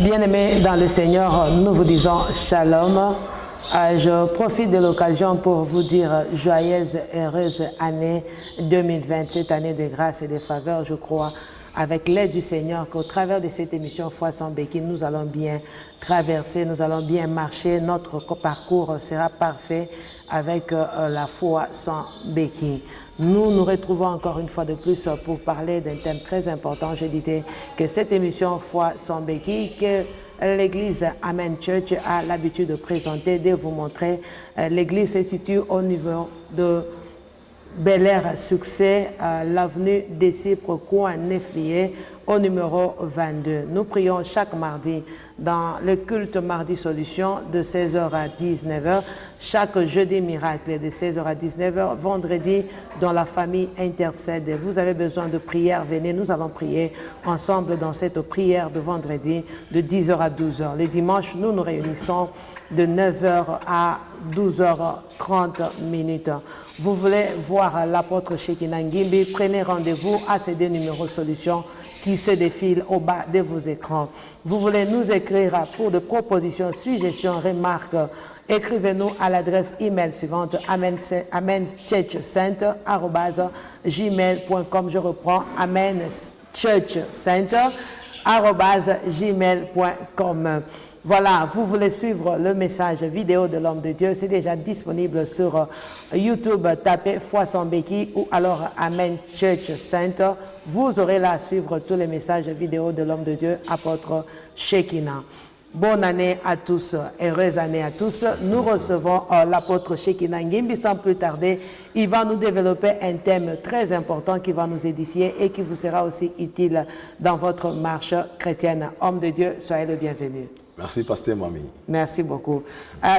Bien-aimés dans le Seigneur, nous vous disons shalom. Je profite de l'occasion pour vous dire joyeuse et heureuse année 2020, cette année de grâce et de faveur. Je crois, avec l'aide du Seigneur, qu'au travers de cette émission Foi sans béquille, nous allons bien traverser, nous allons bien marcher. Notre parcours sera parfait avec la foi sans béquille. Nous nous retrouvons encore une fois de plus pour parler d'un thème très important. Je disais que cette émission Foi sans béquille, que l'église Amen Church a l'habitude de présenter, de vous montrer. L'église se situe au niveau de Bel Air Succès, l'avenue Disciple, coin Neflier, au numéro 22. Nous prions chaque mardi dans le culte Mardi Solution de 16h à 19h, chaque jeudi miracle de 16h à 19h, vendredi dans la famille intercède. Vous avez besoin de prière, venez, nous allons prier ensemble dans cette prière de vendredi de 10h à 12h. Les dimanches, nous nous réunissons de 9h à 12h30. Vous voulez voir l'apôtre Shekinah Ngimbi, prenez rendez-vous à ces deux numéros solutions qui se défilent au bas de vos écrans. Vous voulez nous écrire pour des propositions, suggestions, remarques, écrivez-nous à l'adresse email suivante amenchurchcenter@gmail.com. Je reprends, amenchurchcenter@gmail.com. Voilà, vous voulez suivre le message vidéo de l'homme de Dieu, c'est déjà disponible sur YouTube, tapez Foi sans béquille ou alors Amen Church Center. Vous aurez là à suivre tous les messages vidéo de l'homme de Dieu, apôtre Shekinah. Bonne année à tous, heureuse année à tous. Nous recevons l'apôtre Shekinah Ngimbi sans plus tarder. Il va nous développer un thème très important qui va nous édifier et qui vous sera aussi utile dans votre marche chrétienne. Homme de Dieu, soyez le bienvenu. Merci, pasteur Mami. Merci beaucoup.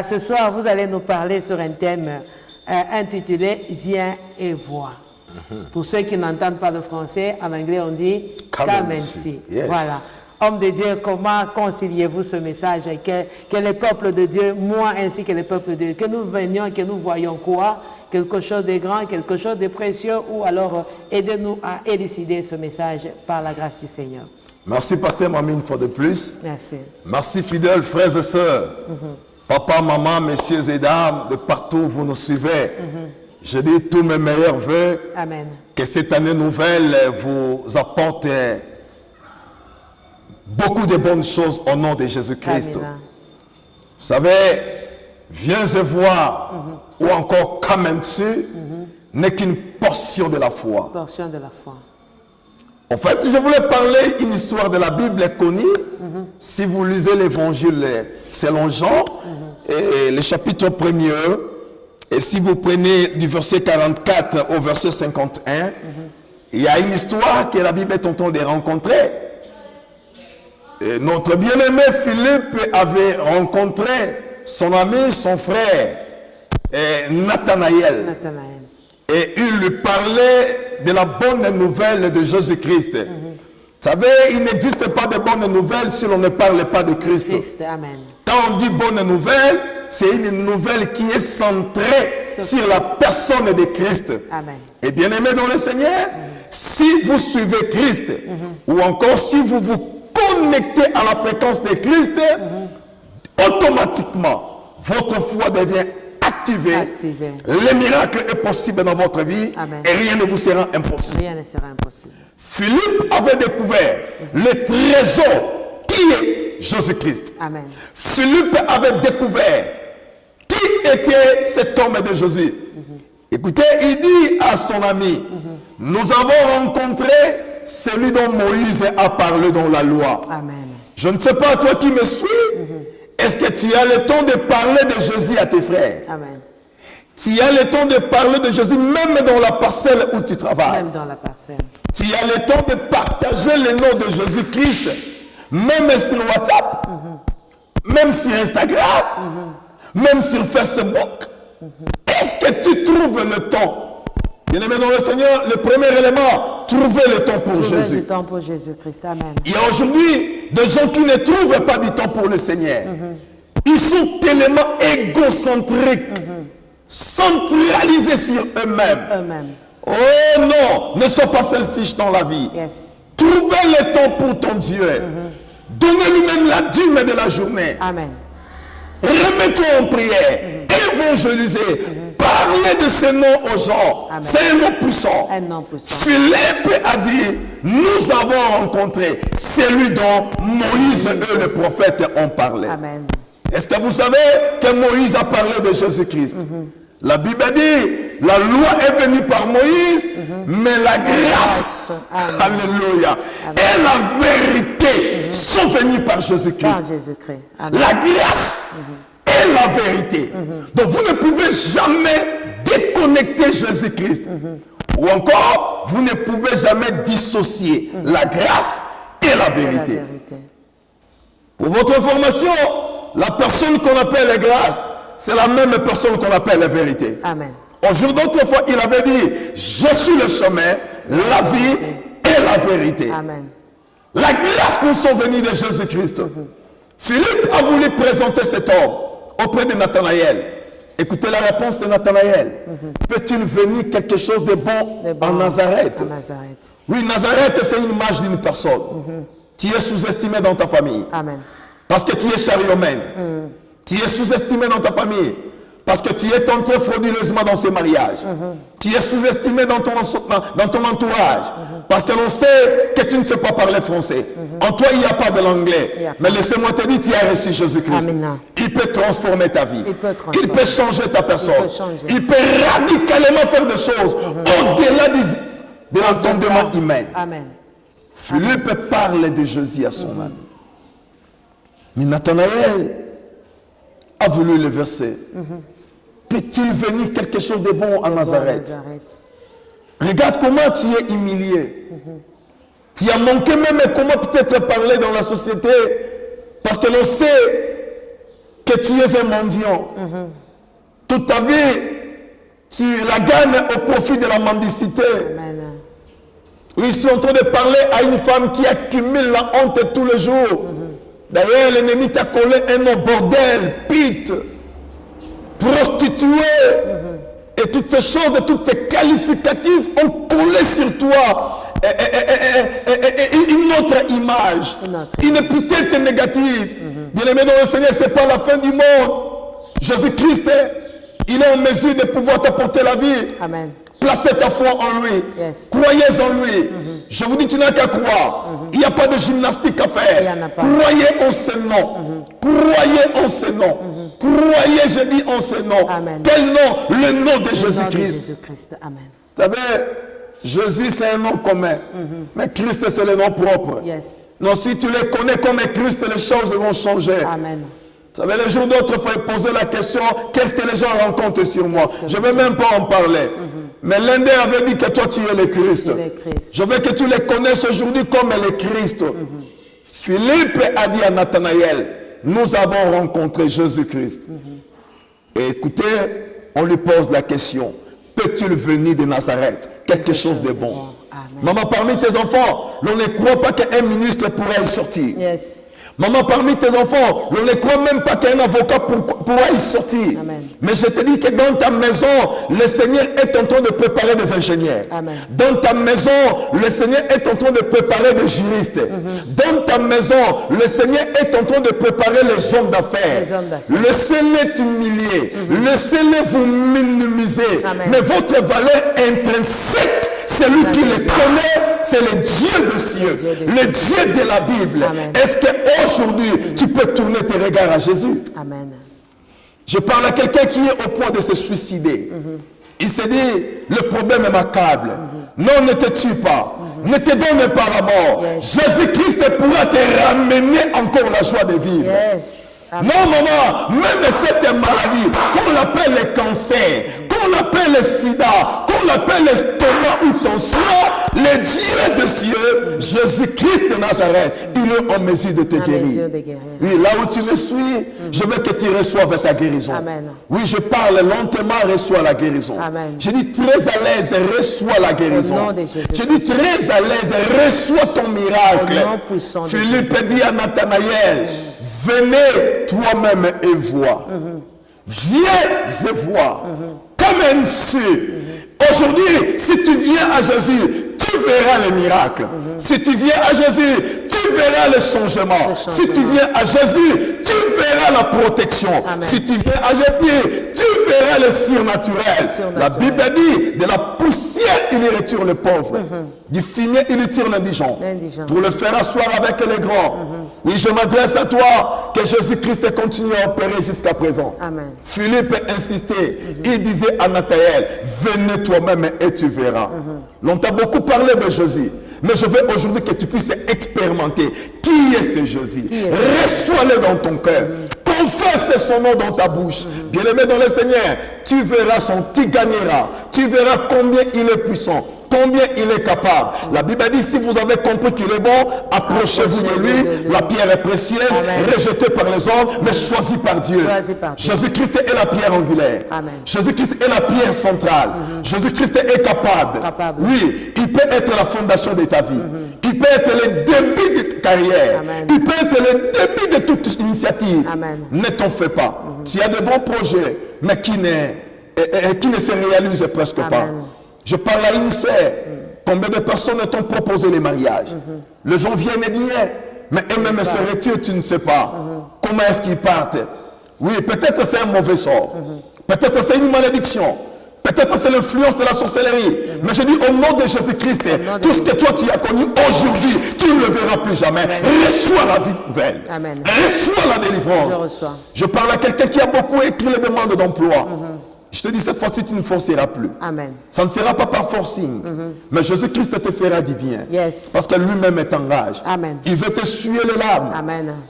Ce soir, vous allez nous parler sur un thème intitulé « Viens et vois ». Pour ceux qui n'entendent pas le français, en anglais, on dit « Come and see ». Yes. Voilà. Homme de Dieu, comment conciliez-vous ce message que le peuple de Dieu, moi ainsi que le peuple de Dieu, que nous venions, que nous voyons quoi? Quelque chose de grand, quelque chose de précieux, ou alors aidez-nous à élucider ce message par la grâce du Seigneur. Merci, pasteur Mami, une fois de plus. Merci. Merci, fidèles frères et sœurs. Papa, maman, messieurs et dames, de partout où vous nous suivez. Je dis tous mes meilleurs vœux. Amen. Que cette année nouvelle vous apporte beaucoup de bonnes choses au nom de Jésus-Christ. Amen. Vous savez, viens et voir, ou encore come and see, n'est qu'une portion de la foi. Portion de la foi. En fait, je voulais parler une histoire de la Bible connue. Si vous lisez l'évangile selon Jean, et le chapitre 1er, et si vous prenez du verset 44 au verset 51, il y a une histoire que la Bible est en train de rencontrer. Et notre bien-aimé Philippe avait rencontré son ami, son frère, Nathanaël. Et il lui parlait de la bonne nouvelle de Jésus-Christ. Vous savez, il n'existe pas de bonne nouvelle si l'on ne parle pas de Christ. Amen. Quand on dit bonne nouvelle, c'est une nouvelle qui est centrée sur la personne de Christ. Amen. Et bien aimé dans le Seigneur, si vous suivez Christ, ou encore si vous vous connectez à la fréquence de Christ, automatiquement, votre foi devient activée. Le miracle est possible dans votre vie. Amen. Et rien ne vous sera impossible. Rien ne sera impossible. Philippe avait découvert le trésor qui est Jésus-Christ. Amen. Philippe avait découvert qui était cet homme de Jésus. Écoutez, il dit à son ami, nous avons rencontré celui dont Moïse a parlé dans la loi. Amen. Je ne sais pas, toi qui me suis, est-ce que tu as le temps de parler de Jésus à tes frères? Amen. Tu as le temps de parler de Jésus même dans la parcelle où tu travailles. Même dans la parcelle. Tu as le temps de partager le nom de Jésus-Christ, même sur WhatsApp, même sur Instagram, même sur Facebook. Est-ce que tu trouves le temps? Bien-aimé dans le Seigneur, le premier élément, trouver le temps pour Jésus. Trouver du temps pour Jésus-Christ. Amen. Il y a aujourd'hui des gens qui ne trouvent pas du temps pour le Seigneur. Ils sont tellement égocentriques, centralisés sur eux-mêmes. Oh non, ne sois pas selfish dans la vie. Yes. Trouvez le temps pour ton Dieu. Donnez lui-même la dîme de la journée. Amen. Remettons en prière. Évangélisez. Parlez de ce nom aux gens. Amen. C'est un nom puissant. Un nom puissant. Philippe a dit, nous avons rencontré celui dont Moïse et les prophètes ont parlé. Amen. Est-ce que vous savez que Moïse a parlé de Jésus-Christ? La Bible dit, la loi est venue par Moïse, mais la grâce, alléluia, et la vérité sont venues par Jésus-Christ. Par Jésus-Christ. Amen. La grâce et la vérité. Donc vous ne pouvez jamais déconnecter Jésus-Christ. Ou encore, vous ne pouvez jamais dissocier la grâce et la vérité. Pour votre information, la personne qu'on appelle la grâce, c'est la même personne qu'on appelle la vérité. Amen. Au jour d'autrefois, il avait dit, je suis le chemin, la vie et la vérité. Amen. La grâce nous sont venus de Jésus-Christ. Philippe a voulu présenter cet homme auprès de Nathanaël. Écoutez la réponse de Nathanaël. Peut-il venir quelque chose de bon en Nazareth? Oui, Nazareth, c'est une image d'une personne. Tu es sous-estimé dans ta famille. Amen. Parce que tu es chariomène. Tu es sous-estimé dans ta famille. Parce que tu es tenté frauduleusement dans ce mariage. Tu es sous-estimé dans ton entourage. Parce que l'on sait que tu ne sais pas parler français. En toi, il n'y a pas de l'anglais. Mais laissez-moi te dire, tu as reçu Jésus-Christ. Il peut transformer ta vie. Il peut changer ta personne. Il peut radicalement faire des choses au-delà de l'entendement humain. Amen. Philippe parle de Jésus à son ami. Mais Nathanaël a voulu le verser. Peut-il venir quelque chose de bon à Nazareth? Regarde comment tu es humilié. Tu as manqué même comment peut-être parler dans la société. Parce que l'on sait que tu es un mendiant. Toute ta vie, tu la gagnes au profit de la mendicité. Ils sont en train de parler à une femme qui accumule la honte tous les jours. D'ailleurs, l'ennemi t'a collé un nom bordel, pite, prostituée. Et toutes ces choses, tous ces qualificatifs ont collé sur toi une autre image. Une épithète négative. Bien-aimé dans le Seigneur, ce n'est pas la fin du monde. Jésus-Christ, il est en mesure de pouvoir t'apporter la vie. Amen. Placez ta foi en lui. Croyez en lui. Je vous dis, tu n'as qu'à croire. Il n'y a pas de gymnastique à faire. Croyez en ce nom. Croyez en ce nom. Croyez, je dis, en ce nom. Amen. Quel nom? Le nom de Jésus-Christ. Amen. Vous savez, Jésus, c'est un nom commun. Mais Christ, c'est le nom propre. Non, si tu les connais comme Christ, les choses vont changer. Amen. Vous savez, les jours d'autres, il faut poser la question, qu'est-ce que les gens rencontrent sur moi? Je ne vais même pas en parler. Mais l'un d'eux avait dit que toi, tu es le Christ. Je veux que tu les connaisses aujourd'hui comme le Christ. Philippe a dit à Nathanaël, nous avons rencontré Jésus-Christ. Et écoutez, on lui pose la question, peut-il venir de Nazareth? Quelque chose de bon. Maman, parmi tes enfants, l'on ne croit pas qu'un ministre pourrait y sortir. Maman, parmi tes enfants, on ne croit même pas qu'un avocat pourra y sortir. Amen. Mais je te dis que dans ta maison, le Seigneur est en train de préparer des ingénieurs. Amen. Dans ta maison, le Seigneur est en train de préparer des juristes. Dans ta maison, le Seigneur est en train de préparer les hommes d'affaires. Laissez-les humilier. Laissez-les vous minimiser. Amen. Mais votre valeur intrinsèque, celui qui le connaît, c'est le Dieu des cieux, le Dieu de la Bible. Est-ce qu'aujourd'hui, tu peux tourner tes regards à Jésus? Amen. Je parle à quelqu'un qui est au point de se suicider. Il se dit, le problème m'accable. Non, ne te tue pas. Ne te donne pas la mort. Jésus-Christ pourra te ramener encore la joie de vivre. Non, maman, même cette maladie, qu'on l'appelle le cancer, qu'on l'appelle le sida, qu'on l'appelle l'estomac ou tension, le Dieu des cieux, Jésus-Christ de Nazareth, il est en mesure de te guérir. Oui, là où tu me suis, je veux que tu reçoives ta guérison. Amen. Oui, je parle lentement, reçois la guérison. Amen. Je dis très à l'aise, reçois la guérison. Je dis très à l'aise, reçois ton miracle. Philippe dit à Nathanaël, venez toi-même et vois. Viens et vois. Comme un Dieu. Aujourd'hui, si tu viens à Jésus, tu verras le miracle. Si tu viens à Jésus, tu tu verras le changement. Si tu viens à Jésus, tu verras la protection. Amen. Si tu viens à Jésus, tu verras le surnaturel. La Bible dit, de la poussière, il retire le pauvre. Du fumier, il retire l'indigent. Pour le faire asseoir avec les grands. Oui, je m'adresse à toi, que Jésus-Christ continue à opérer jusqu'à présent. Amen. Philippe insistait. Il disait à Nathanaël, venez toi-même et tu verras. L'on t'a beaucoup parlé de Jésus. Mais je veux aujourd'hui que tu puisses expérimenter qui est ce Jésus. Reçois-le dans ton cœur. Confesse son nom dans ta bouche. Bien-aimé dans le Seigneur, tu verras tu gagneras. Tu verras combien il est puissant. Combien il est capable. La Bible dit, si vous avez compris qu'il est bon, approchez-vous de lui. La pierre est précieuse, rejetée par les hommes, mais choisie par Dieu. Jésus-Christ est la pierre angulaire. Jésus-Christ est la pierre centrale. Jésus-Christ est capable. Oui, il peut être la fondation de ta vie. Il peut être le début de ta carrière. Il peut être le début de toute initiative. Ne t'en fais pas. Tu as de bons projets, mais qui ne se réalisent presque pas. Je parle à UNICEF. Combien de personnes t'ont proposé les mariages? Les gens viennent et viennent, mais eux-mêmes se retirent, tu ne sais pas. Comment est-ce qu'ils partent? Oui, peut-être c'est un mauvais sort. Peut-être c'est une malédiction. Peut-être c'est l'influence de la sorcellerie. Mais je dis au nom de Jésus-Christ, tout ce que toi tu as connu aujourd'hui, tu ne le verras plus jamais. Reçois la vie nouvelle. Reçois la délivrance. Je parle à quelqu'un qui a beaucoup écrit les demandes d'emploi. Je te dis, cette fois-ci, tu ne forceras plus. Amen. Ça ne sera pas par forcing. Mais Jésus-Christ te fera du bien. Parce que lui-même est en rage. Il veut te suer les larmes.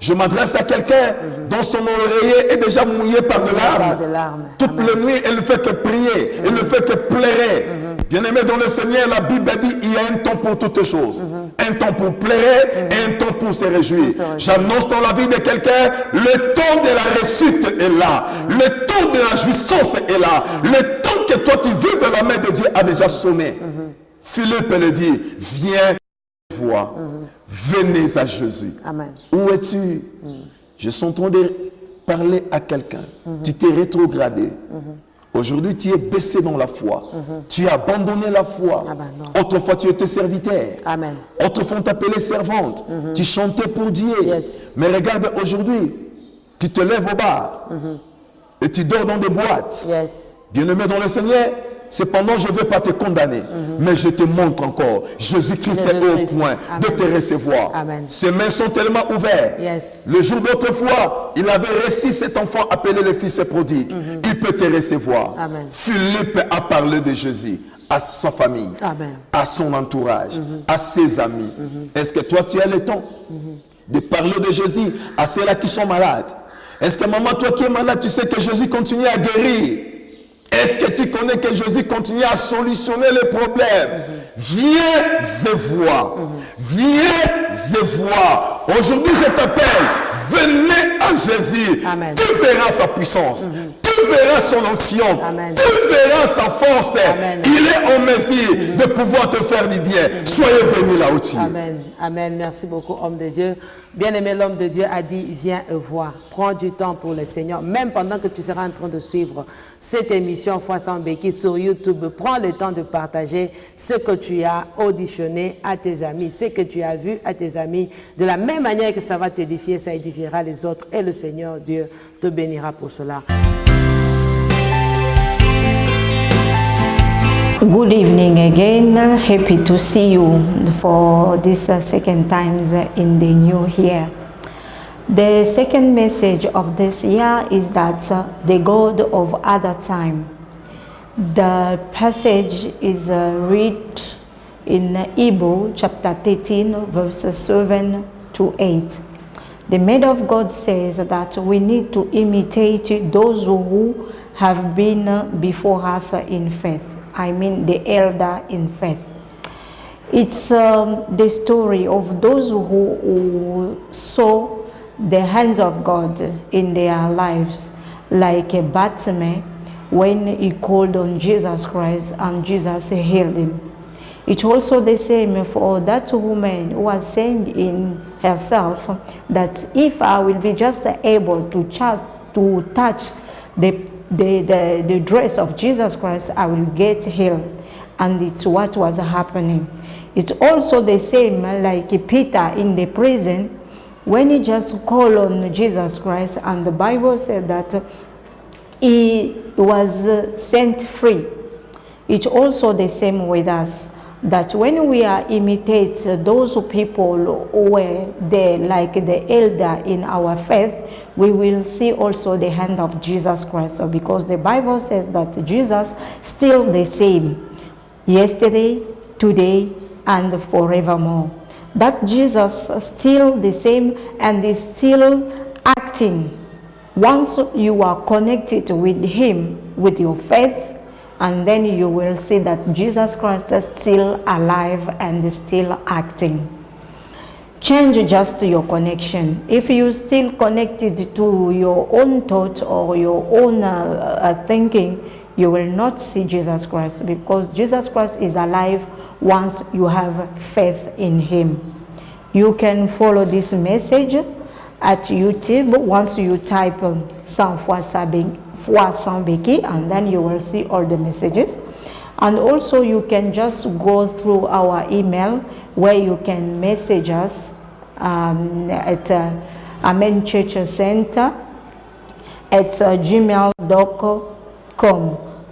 Je m'adresse à quelqu'un dont son oreiller est déjà mouillé par de larmes. Toute la nuit, elle ne fait que prier. Elle ne fait que pleurer. Bien-aimé dans le Seigneur, la Bible dit, il y a un temps pour toutes choses. Un temps pour pleurer et un temps pour se réjouir. J'annonce dans la vie de quelqu'un, le temps de la réussite est là. Le temps de la jouissance est là. Le temps que toi tu veux de la main de Dieu a déjà sonné. Philippe le dit, viens voir. Venez à Jésus. Où es-tu? Je suis en train de parler à quelqu'un. Tu t'es rétrogradé. Aujourd'hui, tu es baissé dans la foi. Tu as abandonné la foi. Autrefois, tu étais serviteur. Autrefois, on t'appelait servante. Tu chantais pour Dieu. Mais regarde aujourd'hui, tu te lèves au bar et tu dors dans des boîtes. Bien-aimé dans le Seigneur, cependant, je ne veux pas te condamner, mais je te montre encore. Jésus-Christ est au point de te recevoir. Ses mains sont tellement ouvertes. Le jour d'autrefois, il avait reçu cet enfant appelé le fils prodigue. Il peut te recevoir. Philippe a parlé de Jésus à sa famille, à son entourage, à ses amis. Est-ce que toi, tu as le temps de parler de Jésus à ceux-là qui sont malades? Est-ce que maman, toi qui es malade, tu sais que Jésus continue à guérir? Est-ce que tu connais que Jésus continue à solutionner les problèmes? Viens et vois. Viens et vois. Aujourd'hui, je t'appelle. Venez à Jésus. Tu verras sa puissance. Tu verras son onction. Tu verras sa force. Il est en mesure de pouvoir te faire du bien. Soyez bénis là aussi. Amen. Merci beaucoup, homme de Dieu. Bien-aimé, l'homme de Dieu a dit, viens et vois. Prends du temps pour le Seigneur. Même pendant que tu seras en train de suivre cette émission Foi sans béquille sur YouTube, prends le temps de partager ce que tu as auditionné à tes amis, ce que tu as vu à tes amis. De la même manière que ça va t'édifier, ça édifiera les autres. Et le Seigneur Dieu te bénira pour cela. Good evening again. Happy to see you for this second time in the new year. The second message of this year is that the God of other time. The passage is read in Hebrew chapter 13 verses 7 to 8. The man of God says that we need to imitate those who have been before us in faith. I mean the elder in faith. It's the story of those who saw the hands of God in their lives, like Bartimaeus when he called on Jesus Christ and Jesus healed him. It's also the same for that woman who was saying in herself that if I will be just able to touch the dress of Jesus Christ, I will get healed. and it's what was happening. It's also the same like Peter in the prison, when he just called on Jesus Christ, and the Bible said that he was set free. It's also the same with us, that when we are imitate those people who were there, like the elder in our faith, we will see also the hand of Jesus Christ. So because the Bible says that Jesus still the same, yesterday, today, and forevermore. That Jesus still the same and is still acting. Once you are connected with him, with your faith, and then you will see that Jesus Christ is still alive and is still acting. Change just your connection. If you still connected to your own thoughts or your own thinking, you will not see Jesus Christ, because Jesus Christ is alive once you have faith in him. You can follow this message at YouTube once you type 100 fois Sans Béki, and then you will see all the messages. And also you can just go through our email where you can message us at Amen Church Center at gmail.com,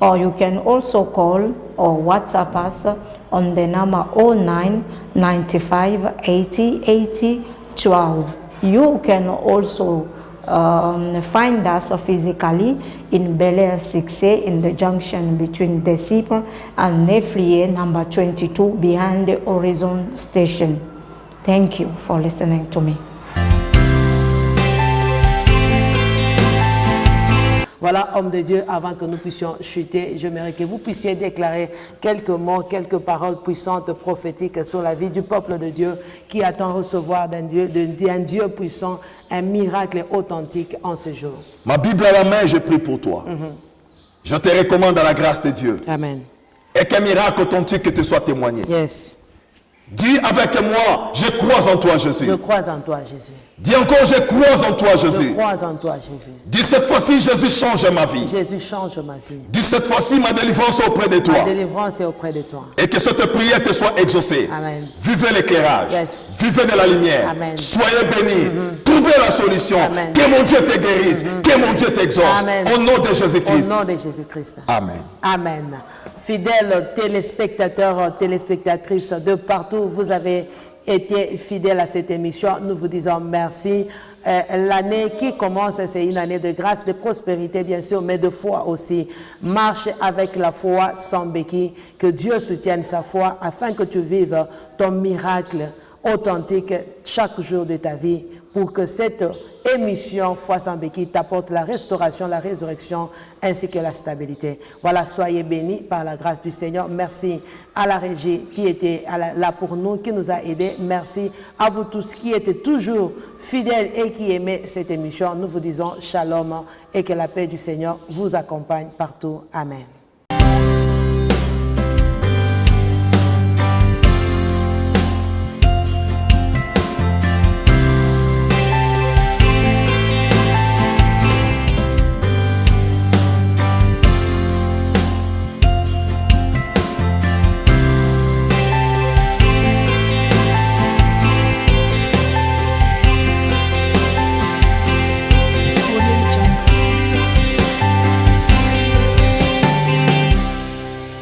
or you can also call or WhatsApp us on the number 09 95 80 80 12. You can also find us physically in Bel Air 6A, in the junction between Deciper and Neflier, number 22, behind the Horizon Station. Thank you for listening to me. Voilà, homme de Dieu, avant que nous puissions chuter, j'aimerais que vous puissiez déclarer quelques mots, quelques paroles puissantes, prophétiques sur la vie du peuple de Dieu qui attend recevoir d'un Dieu puissant, un miracle authentique en ce jour. Ma Bible à la main, je prie pour toi. Je te recommande à la grâce de Dieu. Amen. Et qu'un miracle authentique te soit témoigné. Yes. Dis avec moi, je crois en toi, Jésus. Je crois en toi, Jésus. Dis encore, je crois en toi, Jésus. Je crois en toi, Jésus. Dis cette fois-ci, Jésus change ma vie. Jésus change ma vie. Dis cette fois-ci, ma délivrance est auprès de toi. Ma délivrance est auprès de toi. Et que cette prière te soit exaucée. Amen. Vivez l'éclairage. Yes. Vivez de la lumière. Amen. Soyez bénis. Trouvez la solution. Amen. Que mon Dieu te guérisse. Que mon Dieu t'exauce. Amen. Au nom de Jésus-Christ. Au nom de Jésus-Christ. Amen. Amen. Fidèles téléspectateurs, téléspectatrices de partout, vous avez été fidèles à cette émission. Nous vous disons merci. L'année qui commence, c'est une année de grâce, de prospérité bien sûr, mais de foi aussi. Marche avec la foi sans béquille. Que Dieu soutienne sa foi afin que tu vives ton miracle authentique chaque jour de ta vie, pour que cette émission Foi sans béquille t'apporte la restauration, la résurrection ainsi que la stabilité. Voilà, soyez bénis par la grâce du Seigneur. Merci à la régie qui était là pour nous, qui nous a aidés. Merci à vous tous qui étaient toujours fidèles et qui aimaient cette émission. Nous vous disons shalom et que la paix du Seigneur vous accompagne partout. Amen.